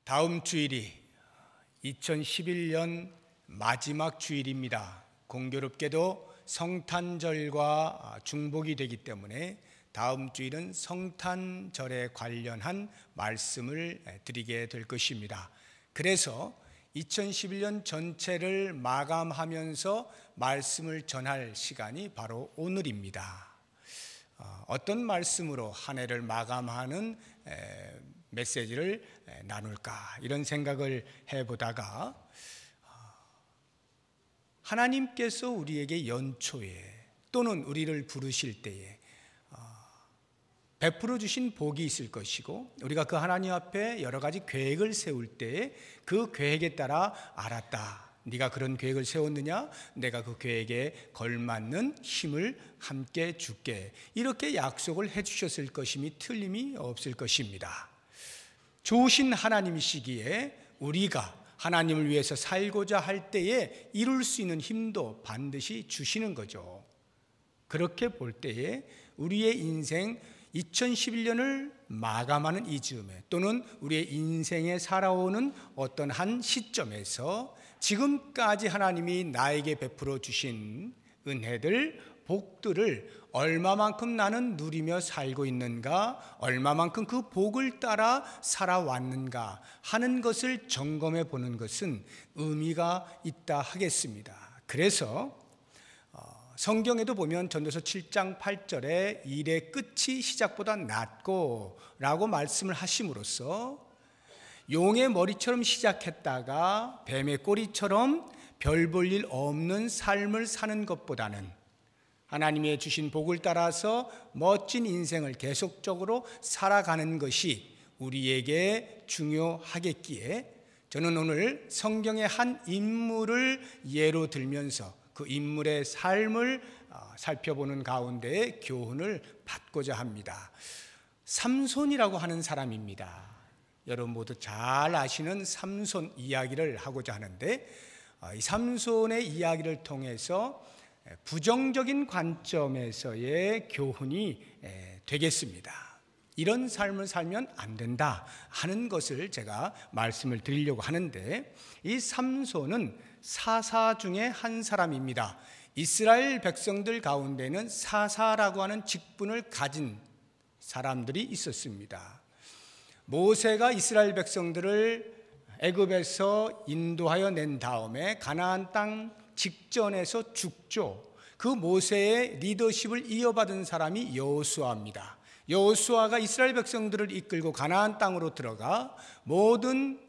다음 주일이 2011년 마지막 주일입니다. 공교롭게도 성탄절과 중복이 되기 때문에 다음 주일은 성탄절에 관련한 말씀을 드리게 될 것입니다. 그래서 2011년 전체를 마감하면서 말씀을 전할 시간이 바로 오늘입니다. 어떤 말씀으로 한 해를 마감하는 메시지를 나눌까 이런 생각을 해보다가 하나님께서 우리에게 연초에 또는 우리를 부르실 때에 베풀어 주신 복이 있을 것이고 우리가 그 하나님 앞에 여러 가지 계획을 세울 때에 그 계획에 따라 알았다. 네가 그런 계획을 세웠느냐? 내가 그 계획에 걸맞는 힘을 함께 줄게. 이렇게 약속을 해주셨을 것임이 틀림이 없을 것입니다. 좋으신 하나님이시기에 우리가 하나님을 위해서 살고자 할 때에 이룰 수 있는 힘도 반드시 주시는 거죠. 그렇게 볼 때에 우리의 인생 2011년을 마감하는 이 즈음에 또는 우리의 인생에 살아오는 어떤 한 시점에서 지금까지 하나님이 나에게 베풀어 주신 은혜들, 복들을 얼마만큼 나는 누리며 살고 있는가, 얼마만큼 그 복을 따라 살아왔는가 하는 것을 점검해 보는 것은 의미가 있다 하겠습니다. 그래서 성경에도 보면 전도서 7장 8절에 일의 끝이 시작보다 낫고 라고 말씀을 하심으로써 용의 머리처럼 시작했다가 뱀의 꼬리처럼 별 볼 일 없는 삶을 사는 것보다는 하나님의 주신 복을 따라서 멋진 인생을 계속적으로 살아가는 것이 우리에게 중요하겠기에 저는 오늘 성경의 한 인물을 예로 들면서 그 인물의 삶을 살펴보는 가운데 교훈을 받고자 합니다. 삼손이라고 하는 사람입니다. 여러분 모두 잘 아시는 삼손 이야기를 하고자 하는데 이 삼손의 이야기를 통해서 부정적인 관점에서의 교훈이 되겠습니다. 이런 삶을 살면 안 된다 하는 것을 제가 말씀을 드리려고 하는데 이 삼손은 사사 중에 한 사람입니다. 이스라엘 백성들 가운데는 사사라고 하는 직분을 가진 사람들이 있었습니다. 모세가 이스라엘 백성들을 애굽에서 인도하여 낸 다음에 가나안 땅 직전에서 죽죠. 그 모세의 리더십을 이어받은 사람이 여호수아입니다. 여호수아가 이스라엘 백성들을 이끌고 가나안 땅으로 들어가 모든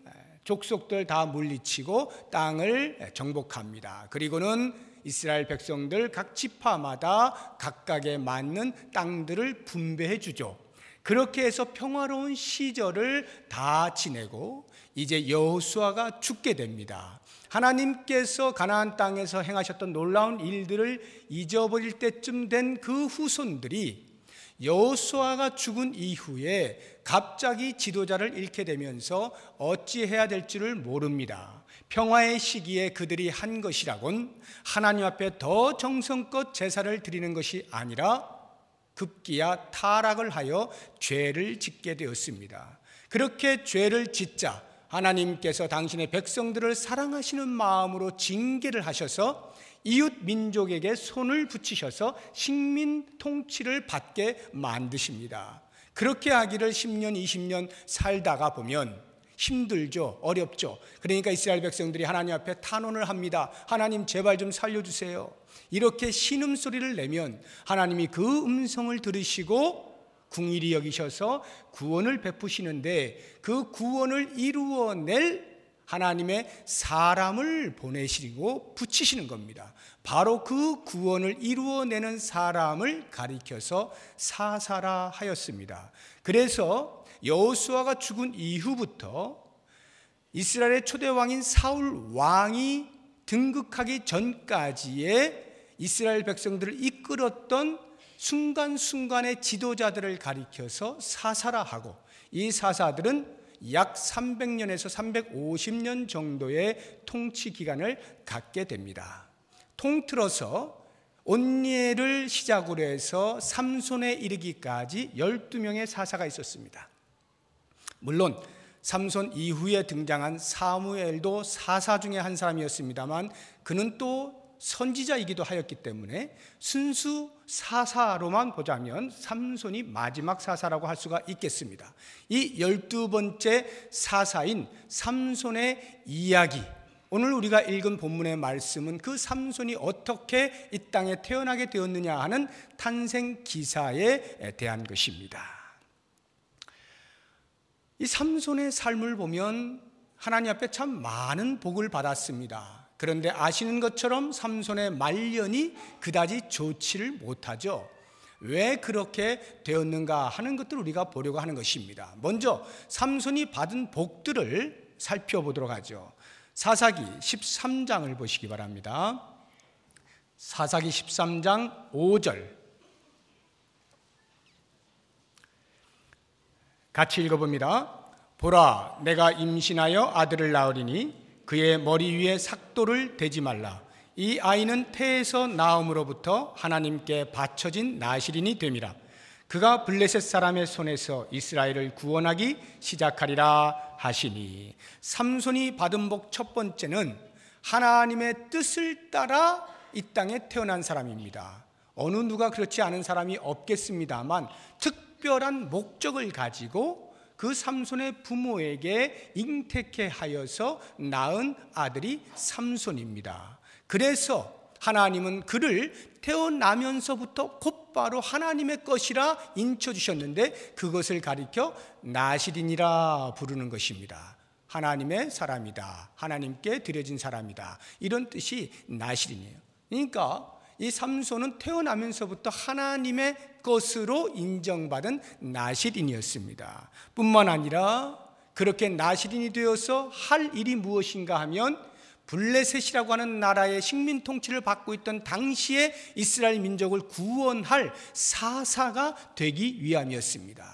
족속들 다 물리치고 땅을 정복합니다. 그리고는 이스라엘 백성들 각 지파마다 각각에 맞는 땅들을 분배해 주죠. 그렇게 해서 평화로운 시절을 다 지내고 이제 여호수아가 죽게 됩니다. 하나님께서 가나안 땅에서 행하셨던 놀라운 일들을 잊어버릴 때쯤 된 그 후손들이 여호수아가 죽은 이후에 갑자기 지도자를 잃게 되면서 어찌해야 될지를 모릅니다. 평화의 시기에 그들이 한 것이라곤 하나님 앞에 더 정성껏 제사를 드리는 것이 아니라 급기야 타락을 하여 죄를 짓게 되었습니다. 그렇게 죄를 짓자 하나님께서 당신의 백성들을 사랑하시는 마음으로 징계를 하셔서 이웃 민족에게 손을 붙이셔서 식민 통치를 받게 만드십니다. 그렇게 하기를 10년, 20년 살다가 보면 힘들죠. 어렵죠. 그러니까 이스라엘 백성들이 하나님 앞에 탄원을 합니다. 하나님 제발 좀 살려주세요. 이렇게 신음소리를 내면 하나님이 그 음성을 들으시고 궁일이 여기셔서 구원을 베푸시는데 그 구원을 이루어낼 하나님의 사람을 보내시고 붙이시는 겁니다. 바로 그 구원을 이루어내는 사람을 가리켜서 사사라 하였습니다. 그래서 여호수아가 죽은 이후부터 이스라엘의 초대 왕인 사울 왕이 등극하기 전까지의 이스라엘 백성들을 이끌었던 순간순간의 지도자들을 가리켜서 사사라 하고 이 사사들은 약 300년에서 350년 정도의 통치 기간을 갖게 됩니다. 통틀어서 온니엘을 시작으로 해서 삼손에 이르기까지 12명의 사사가 있었습니다. 물론 삼손 이후에 등장한 사무엘도 사사 중에 한 사람이었습니다만 그는 또 선지자이기도 하였기 때문에 순수 사사로만 보자면 삼손이 마지막 사사라고 할 수가 있겠습니다. 이 12번째 사사인 삼손의 이야기, 오늘 우리가 읽은 본문의 말씀은 그 삼손이 어떻게 이 땅에 태어나게 되었느냐 하는 탄생 기사에 대한 것입니다. 이 삼손의 삶을 보면 하나님 앞에 참 많은 복을 받았습니다. 그런데 아시는 것처럼 삼손의 말년이 그다지 좋지를 못하죠. 왜 그렇게 되었는가 하는 것들을 우리가 보려고 하는 것입니다. 먼저 삼손이 받은 복들을 살펴보도록 하죠. 사사기 13장을 보시기 바랍니다. 사사기 13장 5절 같이 읽어봅니다. 보라, 내가 임신하여 아들을 낳으리니 그의 머리 위에 삭도를 대지 말라. 이 아이는 태에서 나음으로부터 하나님께 바쳐진 나실인이 됨이라. 그가 블레셋 사람의 손에서 이스라엘을 구원하기 시작하리라 하시니. 삼손이 받은 복 첫 번째는 하나님의 뜻을 따라 이 땅에 태어난 사람입니다. 어느 누가 그렇지 않은 사람이 없겠습니다만 특별한 목적을 가지고 그 삼손의 부모에게 잉태케 하여서 낳은 아들이 삼손입니다. 그래서 하나님은 그를 태어나면서부터 곧바로 하나님의 것이라 인쳐주셨는데 그것을 가리켜 나실인이라 부르는 것입니다. 하나님의 사람이다, 하나님께 드려진 사람이다, 이런 뜻이 나실인이에요. 그러니까 이 삼손은 태어나면서부터 하나님의 것으로 인정받은 나실인이었습니다. 뿐만 아니라 그렇게 나실인이 되어서 할 일이 무엇인가 하면 블레셋이라고 하는 나라의 식민 통치를 받고 있던 당시의 이스라엘 민족을 구원할 사사가 되기 위함이었습니다.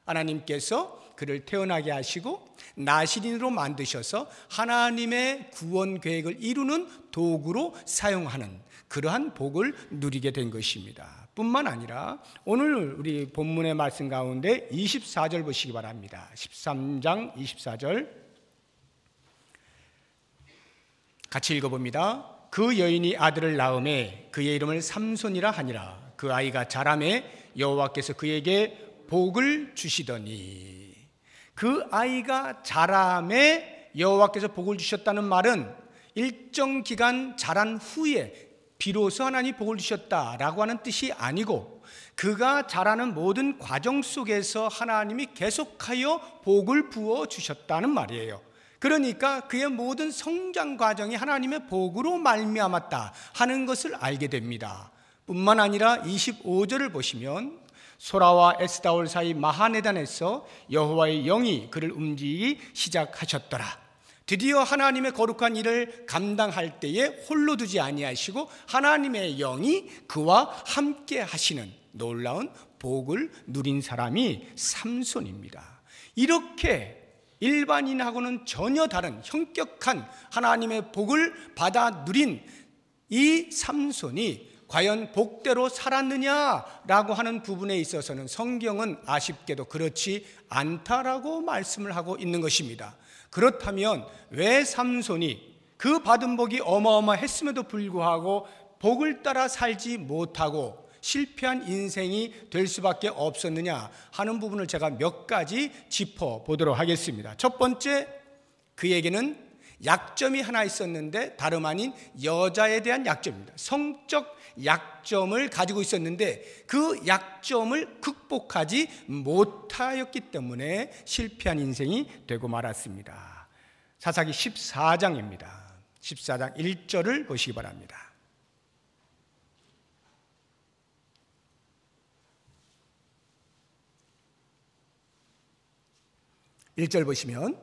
하나님께서 그를 태어나게 하시고 나실인으로 만드셔서 하나님의 구원 계획을 이루는 도구로 사용하는 그러한 복을 누리게 된 것입니다. 뿐만 아니라 오늘 우리 본문의 말씀 가운데 24절 보시기 바랍니다. 13장 24절 같이 읽어봅니다. 그 여인이 아들을 낳음에 그의 이름을 삼손이라 하니라. 그 아이가 자라매 여호와께서 그에게 복을 주시더니. 그 아이가 자라매 여호와께서 복을 주셨다는 말은 일정 기간 자란 후에 비로소 하나님이 복을 주셨다라고 하는 뜻이 아니고 그가 자라는 모든 과정 속에서 하나님이 계속하여 복을 부어 주셨다는 말이에요. 그러니까 그의 모든 성장 과정이 하나님의 복으로 말미암았다 하는 것을 알게 됩니다. 뿐만 아니라 25절을 보시면 소라와 에스다올 사이 마하네단에서 여호와의 영이 그를 움직이기 시작하셨더라. 드디어 하나님의 거룩한 일을 감당할 때에 홀로 두지 아니하시고 하나님의 영이 그와 함께 하시는 놀라운 복을 누린 사람이 삼손입니다. 이렇게 일반인하고는 전혀 다른 현격한 하나님의 복을 받아 누린 이 삼손이 과연 복대로 살았느냐라고 하는 부분에 있어서는 성경은 아쉽게도 그렇지 않다라고 말씀을 하고 있는 것입니다. 그렇다면 왜 삼손이 그 받은 복이 어마어마했음에도 불구하고 복을 따라 살지 못하고 실패한 인생이 될 수밖에 없었느냐 하는 부분을 제가 몇 가지 짚어보도록 하겠습니다. 첫 번째, 그에게는 약점이 하나 있었는데 다름 아닌 여자에 대한 약점입니다. 성적 약점을 가지고 있었는데 그 약점을 극복하지 못하였기 때문에 실패한 인생이 되고 말았습니다. 사사기 14장입니다. 14장 1절을 보시기 바랍니다. 1절 보시면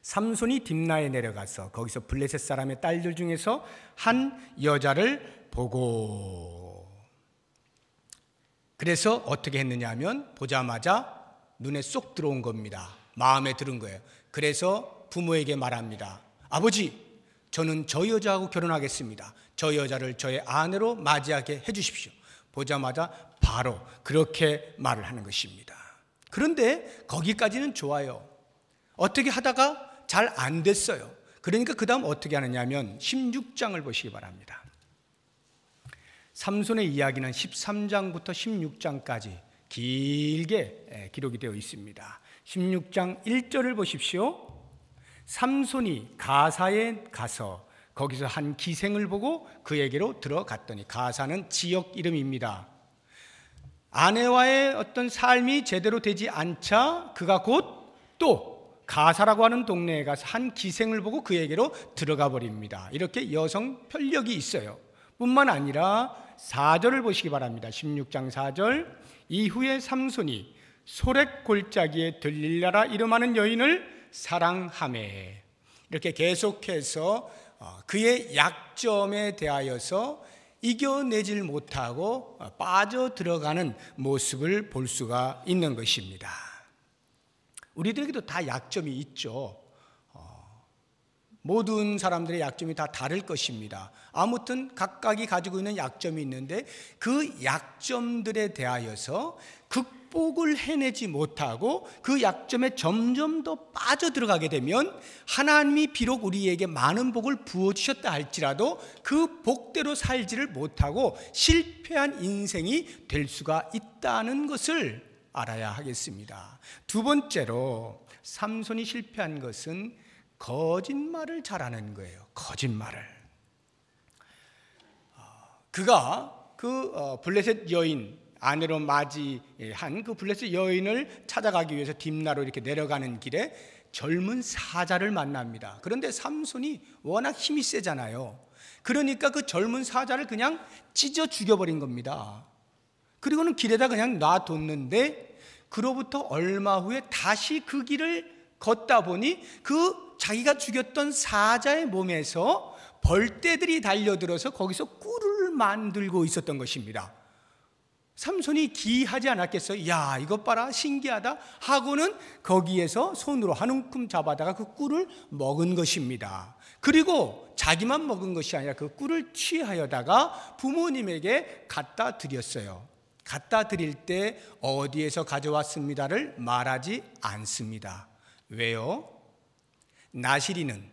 삼손이 딥나에 내려가서 거기서 블레셋 사람의 딸들 중에서 한 여자를 보고, 그래서 어떻게 했느냐 하면 보자마자 눈에 쏙 들어온 겁니다. 마음에 들은 거예요. 그래서 부모에게 말합니다. 아버지, 저는 저 여자하고 결혼하겠습니다. 저 여자를 저의 아내로 맞이하게 해주십시오. 보자마자 바로 그렇게 말을 하는 것입니다. 그런데 거기까지는 좋아요. 어떻게 하다가 잘 안 됐어요. 그러니까 그 다음 어떻게 하느냐면 16장을 보시기 바랍니다. 삼손의 이야기는 13장부터 16장까지 길게 기록이 되어 있습니다. 16장 1절을 보십시오. 삼손이 가사에 가서 거기서 한 기생을 보고 그에게로 들어갔더니, 가사는 지역 이름입니다. 아내와의 어떤 삶이 제대로 되지 않자 그가 곧 또 가사라고 하는 동네에 가서 한 기생을 보고 그에게로 들어가 버립니다. 이렇게 여성 편력이 있어요. 뿐만 아니라 4절을 보시기 바랍니다. 16장 4절. 이후에 삼손이 소렉 골짜기에 들릴라라 이름하는 여인을 사랑하매. 이렇게 계속해서 그의 약점에 대하여서 이겨내질 못하고 빠져들어가는 모습을 볼 수가 있는 것입니다. 우리들에게도 다 약점이 있죠. 모든 사람들의 약점이 다 다를 것입니다. 아무튼 각각이 가지고 있는 약점이 있는데 그 약점들에 대하여서 극복을 해내지 못하고 그 약점에 점점 더 빠져들어가게 되면 하나님이 비록 우리에게 많은 복을 부어주셨다 할지라도 그 복대로 살지를 못하고 실패한 인생이 될 수가 있다는 것을 알아야 하겠습니다. 두 번째로 삼손이 실패한 것은 거짓말을 잘하는 거예요. 거짓말을. 그가 블레셋 여인, 아내로 맞이한 그 블레셋 여인을 찾아가기 위해서 딥나로 이렇게 내려가는 길에 젊은 사자를 만납니다. 그런데 삼손이 워낙 힘이 세잖아요. 그러니까 그 젊은 사자를 그냥 찢어 죽여버린 겁니다. 그리고는 길에다 그냥 놔뒀는데 그로부터 얼마 후에 다시 그 길을 걷다 보니 그 자기가 죽였던 사자의 몸에서 벌떼들이 달려들어서 거기서 꿀을 만들고 있었던 것입니다. 삼손이 기이하지 않았겠어요? 야, 이것 봐라, 신기하다 하고는 거기에서 손으로 한 움큼 잡아다가 그 꿀을 먹은 것입니다. 그리고 자기만 먹은 것이 아니라 그 꿀을 취하여다가 부모님에게 갖다 드렸어요. 갖다 드릴 때 어디에서 가져왔습니다를 말하지 않습니다. 왜요? 나시리는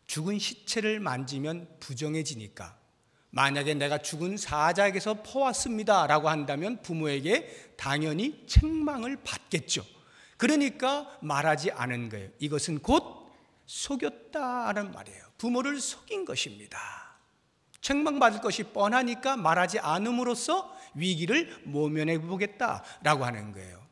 죽은 시체를 만지면 부정해지니까, 만약에 내가 죽은 사자에게서 퍼왔습니다 라고 한다면 부모에게 당연히 책망을 받겠죠. 그러니까 말하지 않은 거예요. 이것은 곧 속였다는 말이에요. 부모를 속인 것입니다. 책망받을 것이 뻔하니까 말하지 않음으로써 위기를 모면해 보겠다라고 하는 거예요.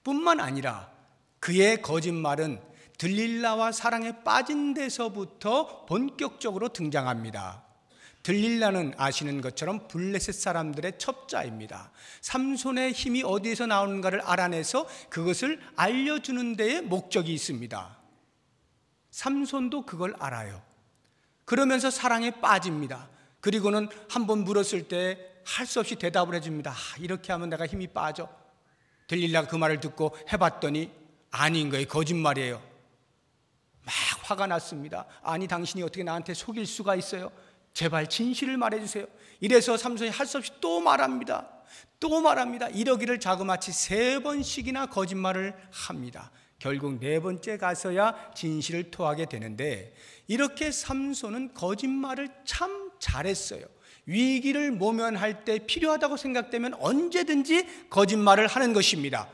뿐만 아니라 그의 거짓말은 들릴라와 사랑에 빠진 데서부터 본격적으로 등장합니다. 들릴라는 아시는 것처럼 블레셋 사람들의 첩자입니다. 삼손의 힘이 어디에서 나오는가를 알아내서 그것을 알려주는 데에 목적이 있습니다. 삼손도 그걸 알아요. 그러면서 사랑에 빠집니다. 그리고는 한번 물었을 때 할 수 없이 대답을 해줍니다. 이렇게 하면 내가 힘이 빠져. 들릴라가 그 말을 듣고 해봤더니 아닌 거예요. 거짓말이에요. 막 화가 났습니다. 아니, 당신이 어떻게 나한테 속일 수가 있어요? 제발 진실을 말해주세요. 이래서 삼손이 할 수 없이 또 말합니다. 또 말합니다. 이러기를 자그마치 3번씩이나 거짓말을 합니다. 결국 4번째 가서야 진실을 토하게 되는데, 이렇게 삼손은 거짓말을 참 잘했어요. 위기를 모면할 때 필요하다고 생각되면 언제든지 거짓말을 하는 것입니다.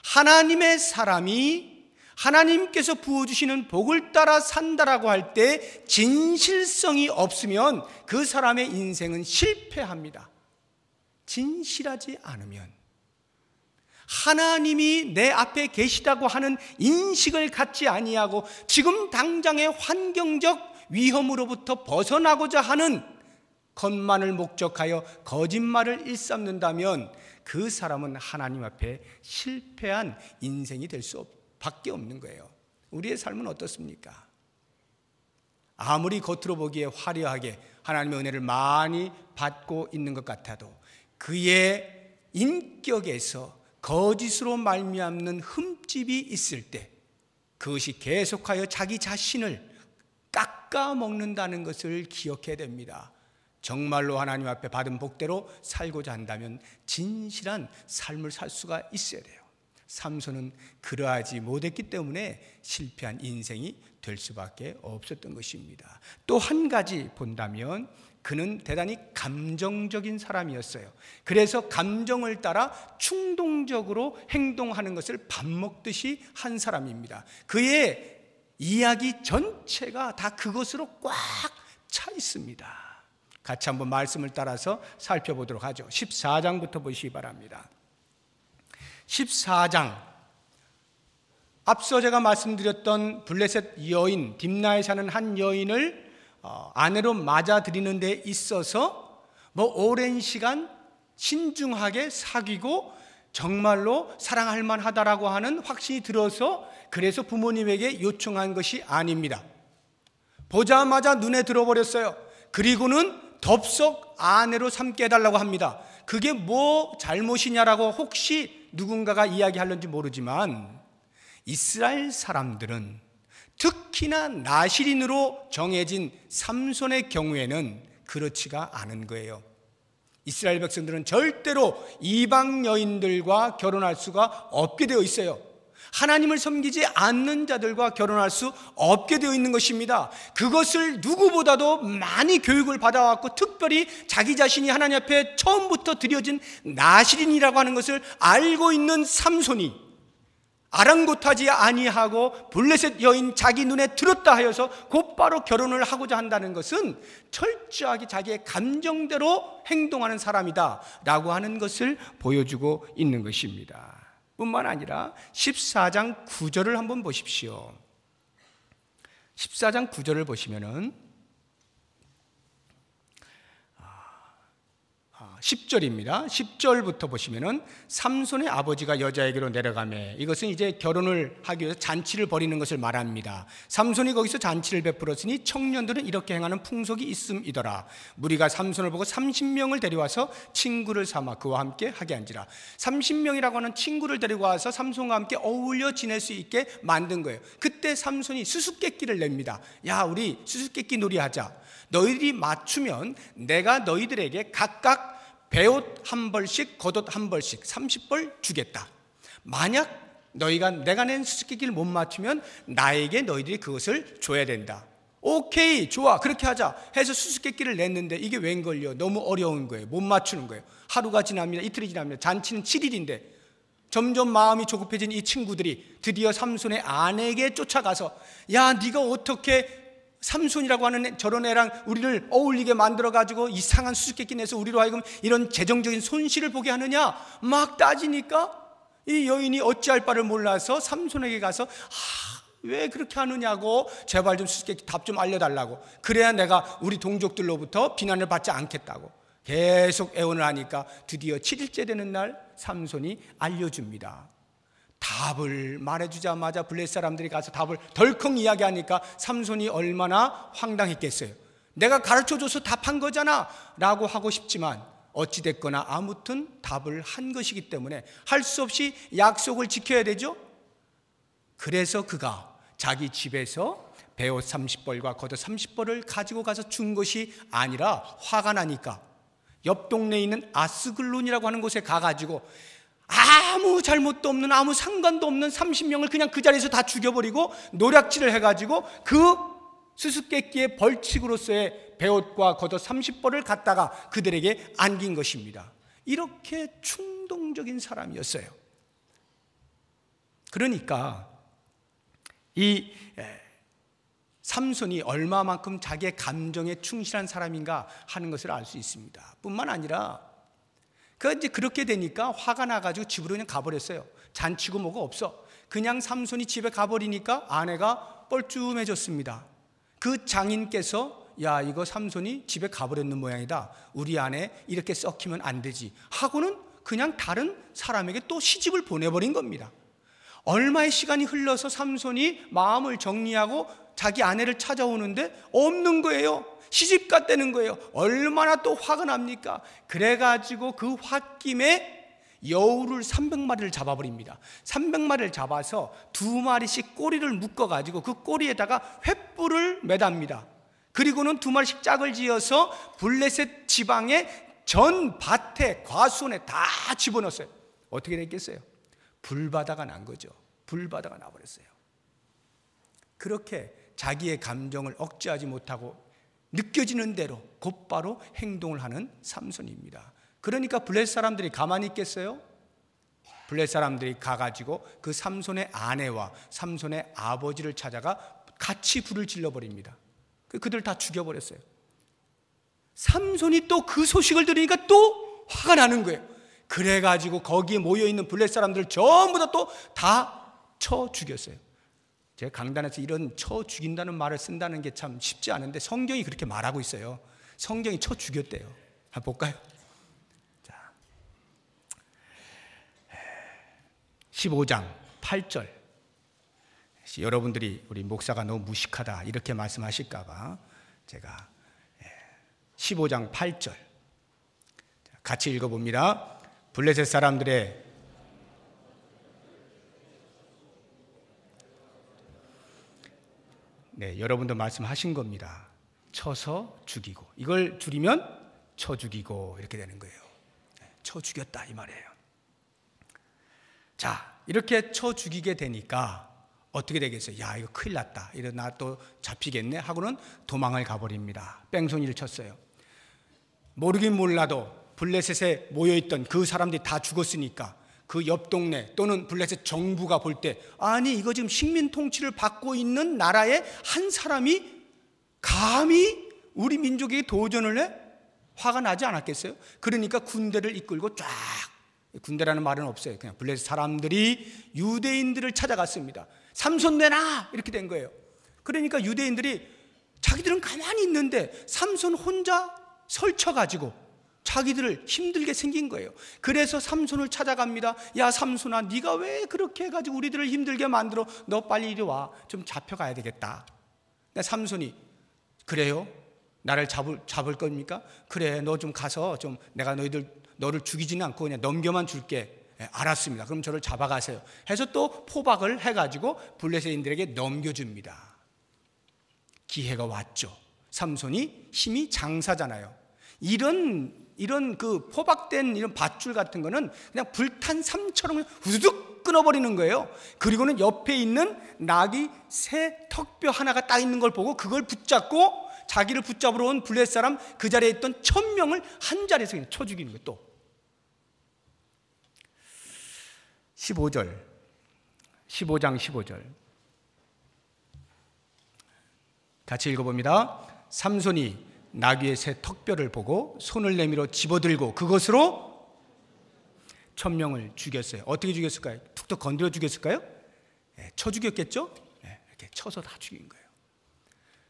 하나님의 사람이 하나님께서 부어주시는 복을 따라 산다라고 할 때 진실성이 없으면 그 사람의 인생은 실패합니다. 진실하지 않으면, 하나님이 내 앞에 계시다고 하는 인식을 갖지 아니하고 지금 당장의 환경적 위험으로부터 벗어나고자 하는 것만을 목적하여 거짓말을 일삼는다면 그 사람은 하나님 앞에 실패한 인생이 될 수밖에 없는 거예요. 우리의 삶은 어떻습니까? 아무리 겉으로 보기에 화려하게 하나님의 은혜를 많이 받고 있는 것 같아도 그의 인격에서 거짓으로 말미암는 흠집이 있을 때 그것이 계속하여 자기 자신을 깎아먹는다는 것을 기억해야 됩니다. 정말로 하나님 앞에 받은 복대로 살고자 한다면 진실한 삶을 살 수가 있어야 돼요. 삼손은 그러하지 못했기 때문에 실패한 인생이 될 수밖에 없었던 것입니다. 또 한 가지 본다면 그는 대단히 감정적인 사람이었어요. 그래서 감정을 따라 충동적으로 행동하는 것을 밥 먹듯이 한 사람입니다. 그의 이야기 전체가 다 그것으로 꽉 차 있습니다. 같이 한번 말씀을 따라서 살펴보도록 하죠. 14장부터 보시기 바랍니다. 14장, 앞서 제가 말씀드렸던 블레셋 여인, 딥나에 사는 한 여인을 아내로 맞아들이는 데 있어서 오랜 시간 신중하게 사귀고 정말로 사랑할 만하다라고 하는 확신이 들어서 그래서 부모님에게 요청한 것이 아닙니다. 보자마자 눈에 들어버렸어요. 그리고는 덥석 아내로 삼게 해달라고 합니다. 그게 뭐 잘못이냐라고 혹시 누군가가 이야기하는지 모르지만 이스라엘 사람들은 특히나 나실인으로 정해진 삼손의 경우에는 그렇지가 않은 거예요. 이스라엘 백성들은 절대로 이방 여인들과 결혼할 수가 없게 되어 있어요. 하나님을 섬기지 않는 자들과 결혼할 수 없게 되어 있는 것입니다. 그것을 누구보다도 많이 교육을 받아왔고 특별히 자기 자신이 하나님 앞에 처음부터 드려진 나실인이라고 하는 것을 알고 있는 삼손이 아랑곳하지 아니하고 블레셋 여인 자기 눈에 들었다 하여서 곧바로 결혼을 하고자 한다는 것은 철저하게 자기의 감정대로 행동하는 사람이다 라고 하는 것을 보여주고 있는 것입니다. 뿐만 아니라 14장 9절을 한번 보십시오. 14장 9절을 보시면은 10절입니다. 10절부터 보시면은 삼손의 아버지가 여자에게로 내려가매, 이것은 이제 결혼을 하기 위해서 잔치를 벌이는 것을 말합니다. 삼손이 거기서 잔치를 베풀었으니 청년들은 이렇게 행하는 풍속이 있음이더라. 무리가 삼손을 보고 30명을 데려와서 친구를 삼아 그와 함께 하게 한지라. 30명이라고 하는 친구를 데리고 와서 삼손과 함께 어울려 지낼 수 있게 만든 거예요. 그때 삼손이 수수께끼를 냅니다. 야, 우리 수수께끼 놀이하자. 너희들이 맞추면 내가 너희들에게 각각 배옷 한 벌씩, 겉옷 한 벌씩 30벌 주겠다. 만약 내가 낸 수수께끼를 못 맞추면 나에게 너희들이 그것을 줘야 된다. 오케이, 좋아, 그렇게 하자 해서 수수께끼를 냈는데 이게 웬걸요? 너무 어려운 거예요. 못 맞추는 거예요. 하루가 지납니다. 이틀이 지납니다. 잔치는 7일인데 점점 마음이 조급해진 이 친구들이 드디어 삼손의 아내에게 쫓아가서, 야, 네가 어떻게 삼손이라고 하는 저런 애랑 우리를 어울리게 만들어가지고 이상한 수수께끼 내서 우리로 하여금 이런 재정적인 손실을 보게 하느냐 막 따지니까 이 여인이 어찌할 바를 몰라서 삼손에게 가서 왜 그렇게 하느냐고, 제발 좀 수수께끼 답 좀 알려달라고, 그래야 내가 우리 동족들로부터 비난을 받지 않겠다고 계속 애원을 하니까 드디어 7일째 되는 날 삼손이 알려줍니다. 답을 말해주자마자 블레셋 사람들이 가서 답을 덜컹 이야기하니까 삼손이 얼마나 황당했겠어요. 내가 가르쳐줘서 답한 거잖아 라고 하고 싶지만 어찌됐거나 아무튼 답을 한 것이기 때문에 할 수 없이 약속을 지켜야 되죠. 그래서 그가 자기 집에서 배옷 30벌과 겉옷 30벌을 가지고 가서 준 것이 아니라 화가 나니까 옆 동네에 있는 아스글론이라고 하는 곳에 가가지고 아무 잘못도 없는, 아무 상관도 없는 30명을 그냥 그 자리에서 다 죽여버리고 노략질을 해가지고 그 수수께끼의 벌칙으로서의 배옷과 겉옷 30벌을 갖다가 그들에게 안긴 것입니다. 이렇게 충동적인 사람이었어요. 그러니까 이 삼손이 얼마만큼 자기의 감정에 충실한 사람인가 하는 것을 알 수 있습니다. 뿐만 아니라 이제 그렇게 되니까 화가 나가지고 집으로 그냥 가버렸어요. 잔치고 뭐가 없어. 그냥 삼손이 집에 가버리니까 아내가 뻘쭘해졌습니다. 그 장인께서, 야, 이거 삼손이 집에 가버렸는 모양이다. 우리 아내 이렇게 썩히면 안 되지 하고는 그냥 다른 사람에게 또 시집을 보내버린 겁니다. 얼마의 시간이 흘러서 삼손이 마음을 정리하고 자기 아내를 찾아오는데 없는 거예요. 시집 갔다는 거예요. 얼마나 또 화가 납니까? 그래가지고 그 홧김에 여우를 300마리를 잡아버립니다. 300마리를 잡아서 2마리씩 꼬리를 묶어가지고 그 꼬리에다가 횃불을 매답니다. 그리고는 2마리씩 짝을 지어서 블레셋 지방의 전 밭에 과수원에 다 집어넣었어요. 어떻게 됐겠어요? 불바다가 난 거죠. 불바다가 나버렸어요. 그렇게 자기의 감정을 억제하지 못하고 느껴지는 대로 곧바로 행동을 하는 삼손입니다. 그러니까 블레셋 사람들이 가만히 있겠어요? 블레셋 사람들이 가가지고 그 삼손의 아내와 삼손의 아버지를 찾아가 같이 불을 질러버립니다. 그들 다 죽여버렸어요. 삼손이 또 그 소식을 들으니까 또 화가 나는 거예요. 그래가지고 거기에 모여있는 블레셋 사람들을 전부 다 쳐 죽였어요. 제가 강단에서 이런 쳐 죽인다는 말을 쓴다는 게 참 쉽지 않은데 성경이 그렇게 말하고 있어요. 성경이 쳐 죽였대요. 한번 볼까요? 자, 15장 8절. 여러분들이 우리 목사가 너무 무식하다 이렇게 말씀하실까 봐 제가 15장 8절 같이 읽어봅니다. 블레셋 사람들의 여러분도 말씀하신 겁니다. 쳐서 죽이고, 이걸 줄이면 쳐 죽이고 이렇게 되는 거예요. 쳐 죽였다 이 말이에요. 자, 이렇게 쳐 죽이게 되니까 어떻게 되겠어요? 야, 이거 큰일 났다. 이러나 또 잡히겠네 하고는 도망을 가버립니다. 뺑소니를 쳤어요. 모르긴 몰라도 블레셋에 모여있던 그 사람들이 다 죽었으니까 그 옆 동네 또는 블레셋 정부가 볼 때, 아니 이거 지금 식민 통치를 받고 있는 나라의 한 사람이 감히 우리 민족에게 도전을 해? 화가 나지 않았겠어요? 그러니까 군대를 이끌고 쫙, 군대라는 말은 없어요. 그냥 블레셋 사람들이 유대인들을 찾아갔습니다. 삼손 내놔! 이렇게 된 거예요. 그러니까 유대인들이 자기들은 가만히 있는데 삼손 혼자 설쳐가지고 자기들을 힘들게 생긴 거예요. 그래서 삼손을 찾아갑니다. 야, 삼손아, 네가 왜 그렇게 해가지고 우리들을 힘들게 만들어? 너 빨리 이리 와. 좀 잡혀가야 되겠다. 삼손이, 그래요? 나를 잡을 겁니까? 그래, 너 좀 가서 좀 내가 너를 죽이지는 않고 그냥 넘겨만 줄게. 알았습니다. 그럼 저를 잡아가세요. 해서 또 포박을 해가지고 블레셋인들에게 넘겨줍니다. 기회가 왔죠. 삼손이 힘이 장사잖아요. 이런 그 포박된 이런 밧줄 같은 거는 그냥 불탄 삼처럼 후두둑 끊어버리는 거예요. 그리고는 옆에 있는 낙이 새 턱뼈 하나가 딱 있는 걸 보고 그걸 붙잡고 자기를 붙잡으러 온 블레셋 사람 그 자리에 있던 1000명을 한 자리에서 그냥 쳐 죽이는 거예요. 또 15장 15절 같이 읽어봅니다. 삼손이 나귀의 새 턱뼈를 보고 손을 내밀어 집어들고 그것으로 1000명을 죽였어요. 어떻게 죽였을까요? 툭툭 건드려 죽였을까요? 쳐 죽였겠죠? 이렇게 쳐서 다 죽인 거예요.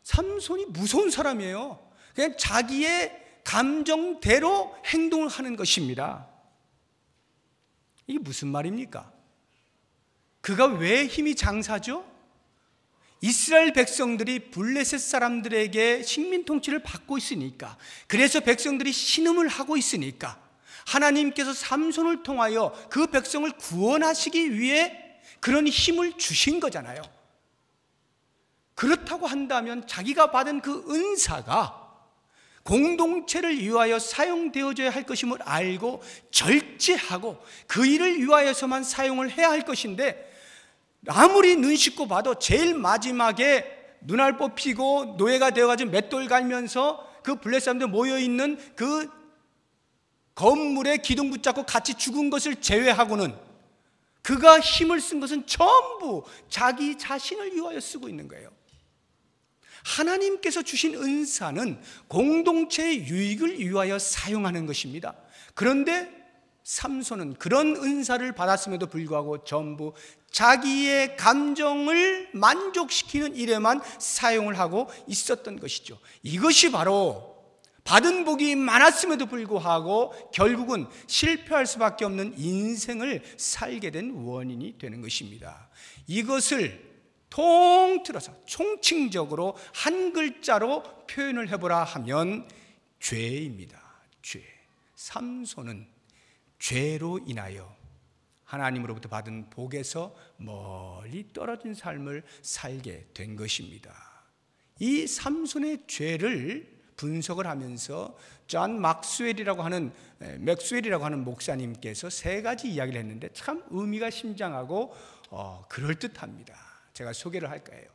삼손이 무서운 사람이에요. 그냥 자기의 감정대로 행동을 하는 것입니다. 이게 무슨 말입니까? 그가 왜 힘이 장사죠? 이스라엘 백성들이 블레셋 사람들에게 식민 통치를 받고 있으니까, 그래서 백성들이 신음을 하고 있으니까 하나님께서 삼손을 통하여 그 백성을 구원하시기 위해 그런 힘을 주신 거잖아요. 그렇다고 한다면 자기가 받은 그 은사가 공동체를 위하여 사용되어져야 할 것임을 알고 절제하고 그 일을 위하여서만 사용을 해야 할 것인데, 아무리 눈 씻고 봐도 제일 마지막에 눈알 뽑히고 노예가 되어가지고 맷돌 갈면서 그 블레셋 사람들 모여있는 그 건물에 기둥 붙잡고 같이 죽은 것을 제외하고는 그가 힘을 쓴 것은 전부 자기 자신을 위하여 쓰고 있는 거예요. 하나님께서 주신 은사는 공동체의 유익을 위하여 사용하는 것입니다. 그런데 삼손은 그런 은사를 받았음에도 불구하고 전부 자기의 감정을 만족시키는 일에만 사용을 하고 있었던 것이죠. 이것이 바로 받은 복이 많았음에도 불구하고 결국은 실패할 수밖에 없는 인생을 살게 된 원인이 되는 것입니다. 이것을 통틀어서 총칭적으로 한 글자로 표현을 해보라 하면 죄입니다. 죄. 삼손은 죄로 인하여 하나님으로부터 받은 복에서 멀리 떨어진 삶을 살게 된 것입니다. 이 삼손의 죄를 분석을 하면서 존 맥스웰이라고 하는 목사님께서 세 가지 이야기를 했는데 참 의미가 심장하고 그럴듯합니다. 제가 소개를 할 거예요.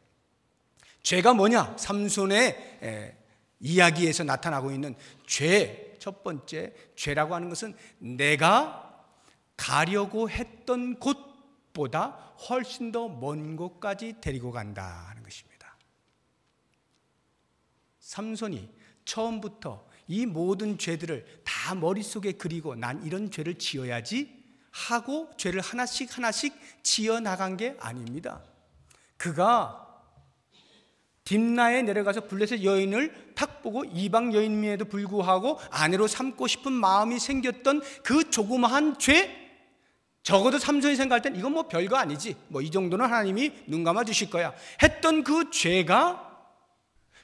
죄가 뭐냐? 삼손의 이야기에서 나타나고 있는 죄, 첫 번째 죄라고 하는 것은 내가 가려고 했던 곳보다 훨씬 더 먼 곳까지 데리고 간다 하는 것입니다. 삼손이 처음부터 이 모든 죄들을 다 머릿속에 그리고 난 이런 죄를 지어야지 하고 죄를 하나씩 지어나간 게 아닙니다. 그가 딥나에 내려가서 블레셋 여인을 탁 보고 이방 여인임에도 불구하고 아내로 삼고 싶은 마음이 생겼던 그 조그마한 죄, 적어도 삼손이 생각할 땐 이건 뭐 별거 아니지, 뭐 이 정도는 하나님이 눈 감아 주실 거야 했던 그 죄가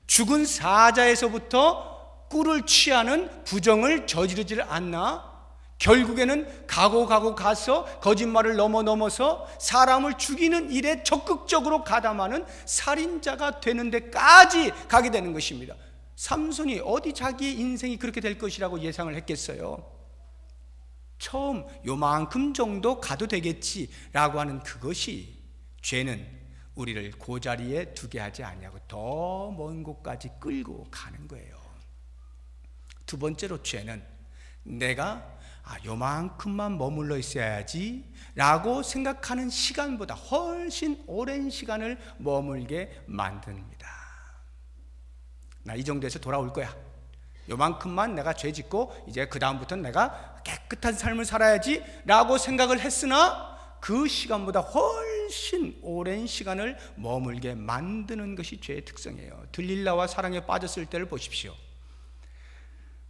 죽은 사자에서부터 꿀을 취하는 부정을 저지르지를 않나 결국에는 가서 거짓말을 넘어서 사람을 죽이는 일에 적극적으로 가담하는 살인자가 되는 데까지 가게 되는 것입니다. 삼손이 어디 자기의 인생이 그렇게 될 것이라고 예상을 했겠어요? 처음 요만큼 정도 가도 되겠지라고 하는 그것이 죄는 우리를 그 자리에 두게 하지 아니하고 더 먼 곳까지 끌고 가는 거예요. 두 번째로 죄는 내가 요만큼만 머물러 있어야지 라고 생각하는 시간보다 훨씬 오랜 시간을 머물게 만듭니다. 나 이 정도에서 돌아올 거야. 요만큼만 내가 죄 짓고 이제 그 다음부터는 내가 깨끗한 삶을 살아야지 라고 생각을 했으나 그 시간보다 훨씬 오랜 시간을 머물게 만드는 것이 죄의 특성이에요. 들릴라와 사랑에 빠졌을 때를 보십시오.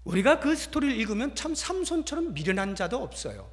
우리가 그 스토리를 읽으면 참 삼손처럼 미련한 자도 없어요.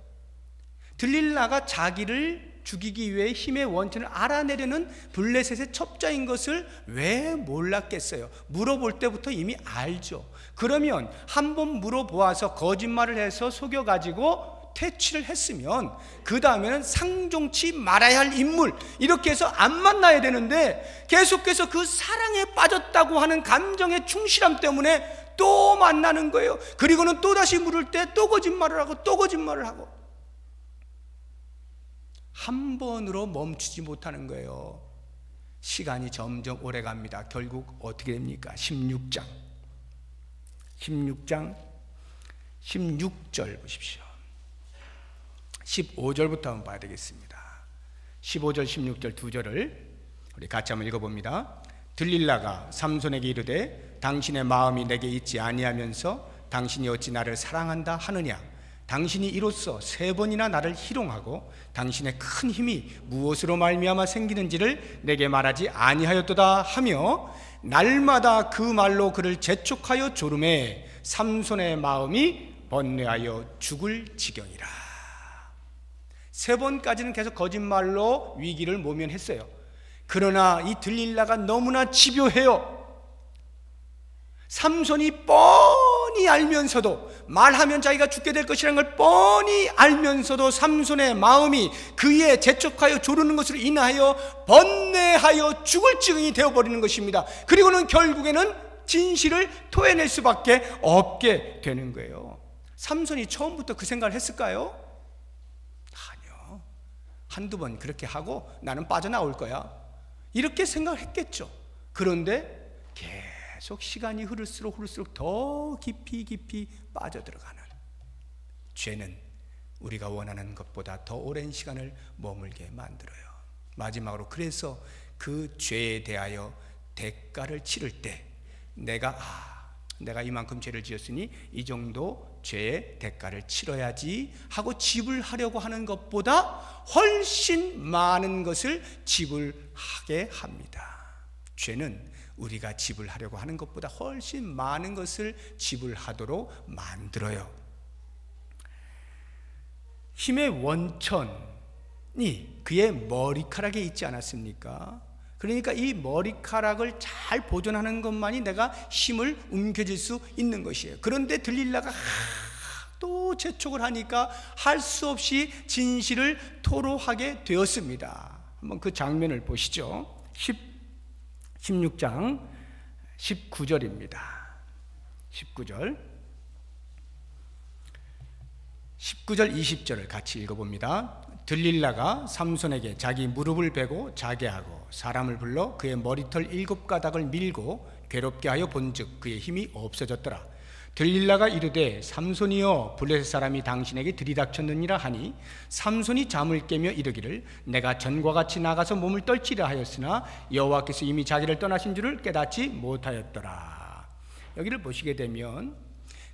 들릴라가 자기를 죽이기 위해 힘의 원천을 알아내려는 블레셋의 첩자인 것을 왜 몰랐겠어요? 물어볼 때부터 이미 알죠. 그러면 한번 물어보아서 거짓말을 해서 속여가지고 퇴치를 했으면 그 다음에는 상종치 말아야 할 인물 이렇게 해서 안 만나야 되는데 계속해서 그 사랑에 빠졌다고 하는 감정의 충실함 때문에 또 만나는 거예요. 그리고는 또다시 물을 때 또 거짓말을 하고 한 번으로 멈추지 못하는 거예요. 시간이 점점 오래 갑니다. 결국 어떻게 됩니까? 16장 16절 보십시오. 15절부터 한번 봐야 되겠습니다. 15절 16절 두 절을 우리 같이 한번 읽어봅니다. 들릴라가 삼손에게 이르되 당신의 마음이 내게 있지 아니하면서 당신이 어찌 나를 사랑한다 하느냐? 당신이 이로써 3번이나 나를 희롱하고 당신의 큰 힘이 무엇으로 말미암아 생기는지를 내게 말하지 아니하였도다 하며 날마다 그 말로 그를 재촉하여 조르매 삼손의 마음이 번뇌하여 죽을 지경이라. 3번까지는 계속 거짓말로 위기를 모면했어요. 그러나 이 들릴라가 너무나 집요해요. 삼손이 뻔히 알면서도, 말하면 자기가 죽게 될 것이라는 걸 뻔히 알면서도 삼손의 마음이 그에 재촉하여 조르는 것으로 인하여 번뇌하여 죽을 지경이 되어버리는 것입니다. 그리고는 결국에는 진실을 토해낼 수밖에 없게 되는 거예요. 삼손이 처음부터 그 생각을 했을까요? 아니요. 한두 번 그렇게 하고 나는 빠져나올 거야 이렇게 생각을 했겠죠. 그런데 계속 시간이 흐를수록 더 깊이 빠져들어가는 죄는 우리가 원하는 것보다 더 오랜 시간을 머물게 만들어요. 마지막으로 그래서 그 죄에 대하여 대가를 치를 때 내가 이만큼 죄를 지었으니 이 정도 죄의 대가를 치러야지 하고 지불하려고 하는 것보다 훨씬 많은 것을 지불하게 합니다. 죄는 우리가 지불하려고 하는 것보다 훨씬 많은 것을 지불하도록 만들어요. 힘의 원천이 그의 머리카락에 있지 않았습니까? 그러니까 이 머리카락을 잘 보존하는 것만이 내가 힘을 움켜쥘 수 있는 것이에요. 그런데 들릴라가 또 재촉을 하니까 할 수 없이 진실을 토로하게 되었습니다. 한번 그 장면을 보시죠. 16장 19절입니다. 19절 20절을 같이 읽어봅니다. 들릴라가 삼손에게 자기 무릎을 베고 자게 하고 사람을 불러 그의 머리털 7가닥을 밀고 괴롭게 하여 본즉 그의 힘이 없어졌더라. 들릴라가 이르되 삼손이여 블레셋 사람이 당신에게 들이닥쳤느니라 하니 삼손이 잠을 깨며 이르기를 내가 전과 같이 나가서 몸을 떨치려 하였으나 여호와께서 이미 자기를 떠나신 줄을 깨닫지 못하였더라. 여기를 보시게 되면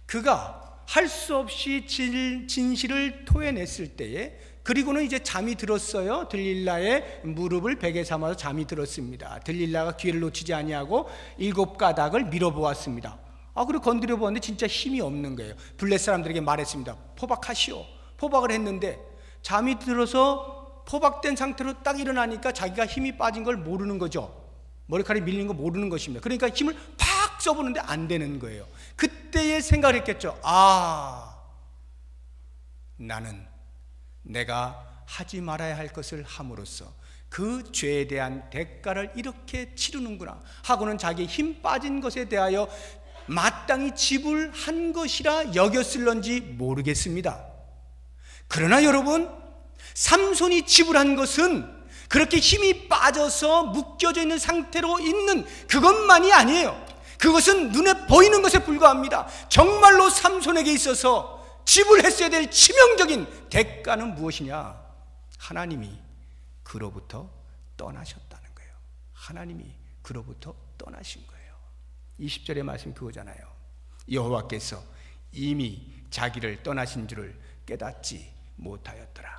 그가 할 수 없이 진실을 토해냈을 때에, 그리고는 이제 잠이 들었어요. 들릴라의 무릎을 베개 삼아서 잠이 들었습니다. 들릴라가 기회를 놓치지 아니하고 7가닥을 밀어보았습니다. 그리고 건드려 보았는데 진짜 힘이 없는 거예요. 블레셋 사람들에게 말했습니다. 포박하시오. 포박을 했는데 잠이 들어서 포박된 상태로 딱 일어나니까 자기가 힘이 빠진 걸 모르는 거죠. 머리카락이 밀린 거 모르는 것입니다. 그러니까 힘을 팍 써보는데 안 되는 거예요. 그때에 생각을 했겠죠. 나는 내가 하지 말아야 할 것을 함으로써 그 죄에 대한 대가를 이렇게 치르는구나 하고는 자기 힘 빠진 것에 대하여 마땅히 지불한 것이라 여겼을런지 모르겠습니다. 그러나 여러분, 삼손이 지불한 것은 그렇게 힘이 빠져서 묶여져 있는 상태로 있는 그것만이 아니에요. 그것은 눈에 보이는 것에 불과합니다. 정말로 삼손에게 있어서 지불했어야 될 치명적인 대가는 무엇이냐? 하나님이 그로부터 떠나셨다는 거예요. 하나님이 그로부터 떠나신 거예요. 20절의 말씀 그거잖아요. 여호와께서 이미 자기를 떠나신 줄을 깨닫지 못하였더라.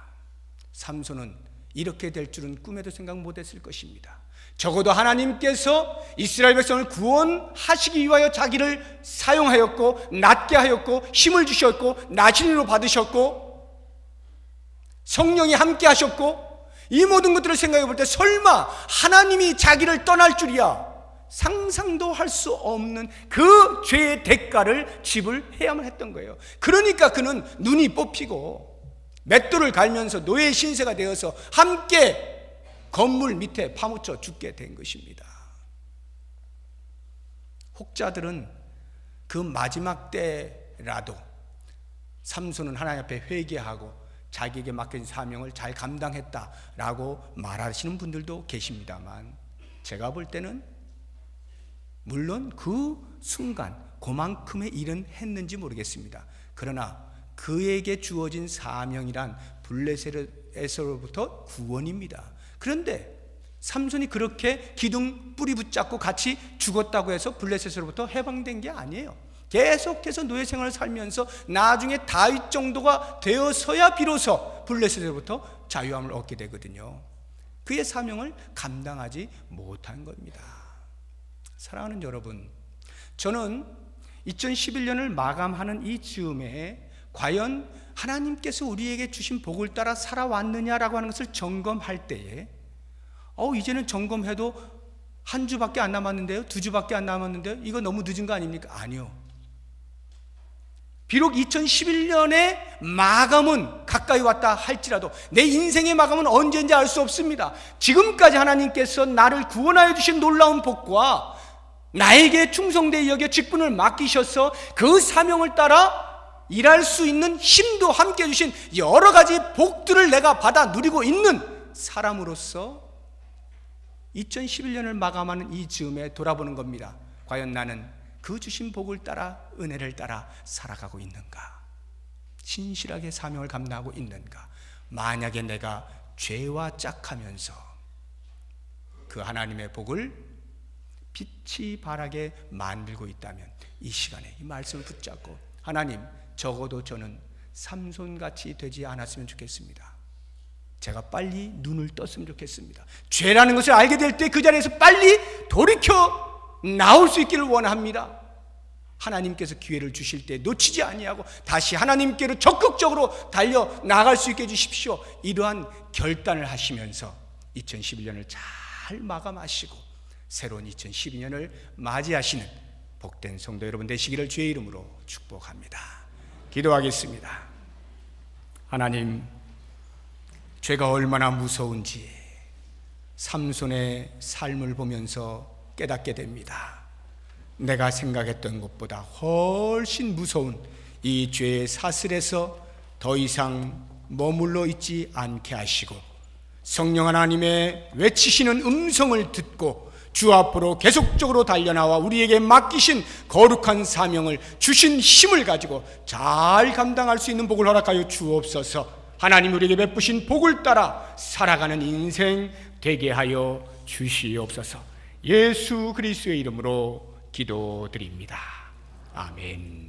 삼손은 이렇게 될 줄은 꿈에도 생각 못했을 것입니다. 적어도 하나님께서 이스라엘 백성을 구원하시기 위하여 자기를 사용하였고 낫게 하였고 힘을 주셨고 나신으로 받으셨고 성령이 함께 하셨고 이 모든 것들을 생각해 볼 때 설마 하나님이 자기를 떠날 줄이야 상상도 할 수 없는 그 죄의 대가를 지불해야만 했던 거예요. 그러니까 그는 눈이 뽑히고 맷돌을 갈면서 노예 신세가 되어서 함께 건물 밑에 파묻혀 죽게 된 것입니다. 혹자들은 그 마지막 때라도 삼손은 하나님 앞에 회개하고 자기에게 맡겨진 사명을 잘 감당했다라고 말하시는 분들도 계십니다만, 제가 볼 때는 물론 그 순간 그만큼의 일은 했는지 모르겠습니다. 그러나 그에게 주어진 사명이란 블레셋에서로부터 구원입니다. 그런데 삼손이 그렇게 기둥 뿌리 붙잡고 같이 죽었다고 해서 블레셋으로부터 해방된 게 아니에요. 계속해서 노예 생활을 살면서 나중에 다윗 정도가 되어서야 비로소 블레셋으로부터 자유함을 얻게 되거든요. 그의 사명을 감당하지 못한 겁니다. 사랑하는 여러분, 저는 2011년을 마감하는 이 즈음에 과연 하나님께서 우리에게 주신 복을 따라 살아왔느냐라고 하는 것을 점검할 때에 이제는 점검해도 한 주밖에 안 남았는데요, 2주밖에 안 남았는데요, 이거 너무 늦은 거 아닙니까? 아니요. 비록 2011년의 마감은 가까이 왔다 할지라도 내 인생의 마감은 언제인지 알 수 없습니다. 지금까지 하나님께서 나를 구원하여 주신 놀라운 복과 나에게 충성되어 여겨 직분을 맡기셔서 그 사명을 따라 일할 수 있는 힘도 함께 해주신 여러 가지 복들을 내가 받아 누리고 있는 사람으로서 2011년을 마감하는 이 즈음에 돌아보는 겁니다. 과연 나는 그 주신 복을 따라, 은혜를 따라 살아가고 있는가? 신실하게 사명을 감당하고 있는가? 만약에 내가 죄와 짝하면서 그 하나님의 복을 빛이 바라게 만들고 있다면 이 시간에 이 말씀을 붙잡고, 하나님, 적어도 저는 삼손같이 되지 않았으면 좋겠습니다. 제가 빨리 눈을 떴으면 좋겠습니다. 죄라는 것을 알게 될 때 그 자리에서 빨리 돌이켜 나올 수 있기를 원합니다. 하나님께서 기회를 주실 때 놓치지 아니하고 다시 하나님께로 적극적으로 달려 나갈 수 있게 해주십시오. 이러한 결단을 하시면서 2011년을 잘 마감하시고 새로운 2012년을 맞이하시는 복된 성도 여러분 되시기를 주의 이름으로 축복합니다. 기도하겠습니다. 하나님, 죄가 얼마나 무서운지 삼손의 삶을 보면서 깨닫게 됩니다. 내가 생각했던 것보다 훨씬 무서운 이 죄의 사슬에서 더 이상 머물러 있지 않게 하시고 성령 하나님의 외치시는 음성을 듣고 주 앞으로 계속적으로 달려나와 우리에게 맡기신 거룩한 사명을 주신 힘을 가지고 잘 감당할 수 있는 복을 허락하여 주옵소서. 하나님 우리에게 베푸신 복을 따라 살아가는 인생 되게 하여 주시옵소서. 예수 그리스도의 이름으로 기도드립니다. 아멘.